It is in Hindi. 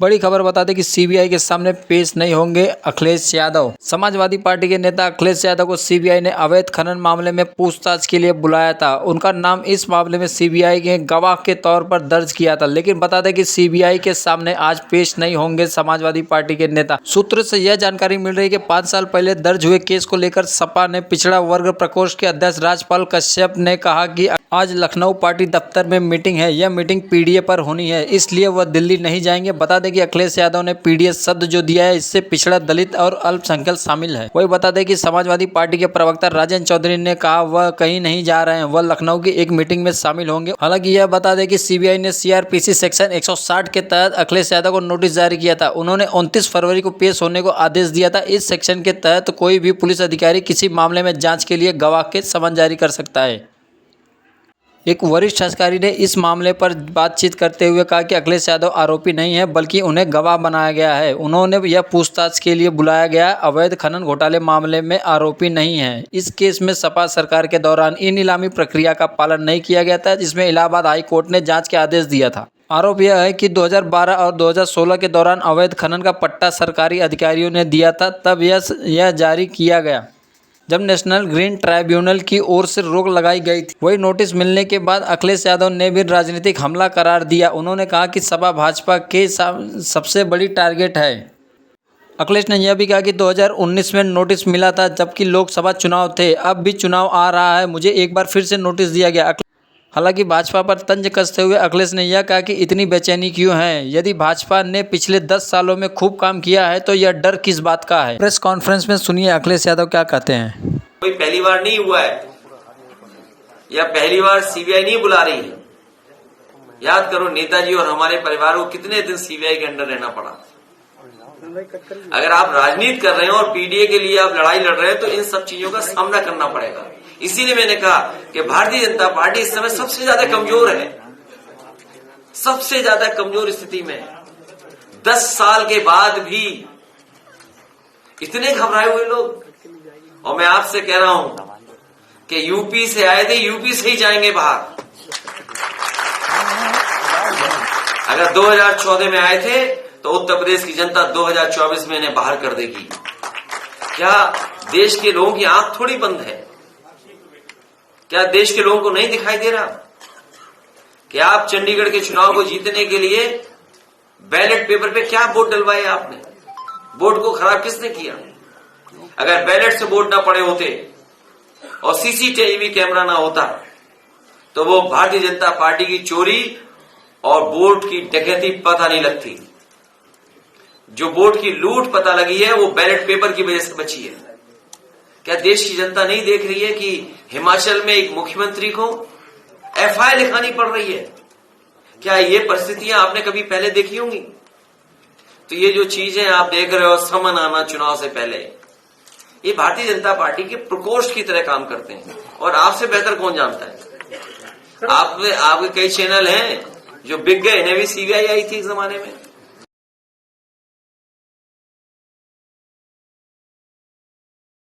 बड़ी खबर बता दें कि सीबीआई के सामने पेश नहीं होंगे अखिलेश यादव। समाजवादी पार्टी के नेता अखिलेश यादव को सीबीआई ने अवैध खनन मामले में पूछताछ के लिए बुलाया था। उनका नाम इस मामले में सीबीआई के गवाह के तौर पर दर्ज किया था, लेकिन बता दें कि सीबीआई के सामने आज पेश नहीं होंगे समाजवादी पार्टी के नेता। सूत्रों से यह जानकारी मिल रही है कि 5 साल पहले दर्ज हुए केस को लेकर सपा ने पिछड़ा वर्ग प्रकोष्ठ के अध्यक्ष राजपाल कश्यप ने कहा कि आज लखनऊ पार्टी दफ्तर में मीटिंग है। यह मीटिंग पीडीए पर होनी है, इसलिए वह दिल्ली नहीं जाएंगे। बता दें कि अखिलेश यादव ने पीडीए शब्द जो दिया है, इससे पिछड़ा, दलित और अल्पसंख्यक शामिल है। वही बता दें कि समाजवादी पार्टी के प्रवक्ता राजेंद्र चौधरी ने कहा वह कहीं नहीं जा रहे हैं, वह लखनऊ की एक मीटिंग में शामिल होंगे। हालांकि यह बता दें कि सीबीआई ने सीआरपीसी सेक्शन 160 के तहत अखिलेश यादव को नोटिस जारी किया था। उन्होंने 29 फरवरी को पेश होने को आदेश दिया था। इस सेक्शन के तहत कोई भी पुलिस अधिकारी किसी मामले में जाँच के लिए गवाह के समन जारी कर सकता है। एक वरिष्ठ अधिकारी ने इस मामले पर बातचीत करते हुए कहा कि अखिलेश यादव आरोपी नहीं है, बल्कि उन्हें गवाह बनाया गया है। उन्होंने यह पूछताछ के लिए बुलाया गया अवैध खनन घोटाले मामले में आरोपी नहीं है। इस केस में सपा सरकार के दौरान ई नीलामी प्रक्रिया का पालन नहीं किया गया था, जिसमें इलाहाबाद हाई कोर्ट ने जांच के आदेश दिया था। आरोप यह है कि 2012 और 2016 के दौरान अवैध खनन का पट्टा सरकारी अधिकारियों ने दिया था, तब यह जारी किया गया जब नेशनल ग्रीन ट्राइब्यूनल की ओर से रोक लगाई गई थी। वही नोटिस मिलने के बाद अखिलेश यादव ने भी राजनीतिक हमला करार दिया। उन्होंने कहा कि सपा भाजपा के सबसे बड़ी टारगेट है। अखिलेश ने यह भी कहा कि 2019 में नोटिस मिला था, जबकि लोकसभा चुनाव थे। अब भी चुनाव आ रहा है, मुझे एक बार फिर से नोटिस दिया गया। हालांकि भाजपा पर तंज कसते हुए अखिलेश ने यह कहा कि इतनी बेचैनी क्यों है? यदि भाजपा ने पिछले 10 सालों में खूब काम किया है तो यह डर किस बात का है? प्रेस कॉन्फ्रेंस में सुनिए अखिलेश यादव क्या कहते हैं। कोई पहली बार नहीं हुआ है या पहली बार सीबीआई नहीं बुला रही है। याद करो नेताजी और हमारे परिवार को कितने दिन सीबीआई के अंडर रहना पड़ा। अगर आप राजनीति कर रहे हैं और पीडीए के लिए आप लड़ाई लड़ रहे हैं तो इन सब चीजों का सामना करना पड़ेगा। इसीलिए मैंने कहा कि भारतीय जनता पार्टी इस समय सबसे ज्यादा कमजोर है, सबसे ज्यादा कमजोर स्थिति में। 10 साल के बाद भी इतने घबराए हुए लोग। और मैं आपसे कह रहा हूं कि यूपी से आए थे, यूपी से ही जाएंगे बाहर। अगर 2014 में आए थे तो उत्तर प्रदेश की जनता 2024 में इन्हें बाहर कर देगी। क्या देश के लोगों की आंख थोड़ी बंद है? क्या देश के लोगों को नहीं दिखाई दे रहा कि आप चंडीगढ़ के चुनाव को जीतने के लिए बैलेट पेपर पे क्या वोट डलवाए आपने? वोट को खराब किसने किया? अगर बैलेट से वोट ना पड़े होते और सीसीटीवी कैमरा ना होता तो वो भारतीय जनता पार्टी की चोरी और वोट की डकैती पता नहीं लगती। जो वोट की लूट पता लगी है वो बैलेट पेपर की वजह से बची है। क्या देश की जनता नहीं देख रही है कि हिमाचल में एक मुख्यमंत्री को एफआईआर लिखानी पड़ रही है? क्या ये परिस्थितियां आपने कभी पहले देखी होंगी? तो ये जो चीजें आप देख रहे हो, समन आना चुनाव से पहले, ये भारतीय जनता पार्टी के प्रकोष्ठ की तरह काम करते हैं। और आपसे बेहतर कौन जानता है? आपके कई चैनल हैं जो बिक गए, इन्हें भी सीबीआई आई थी एक जमाने में।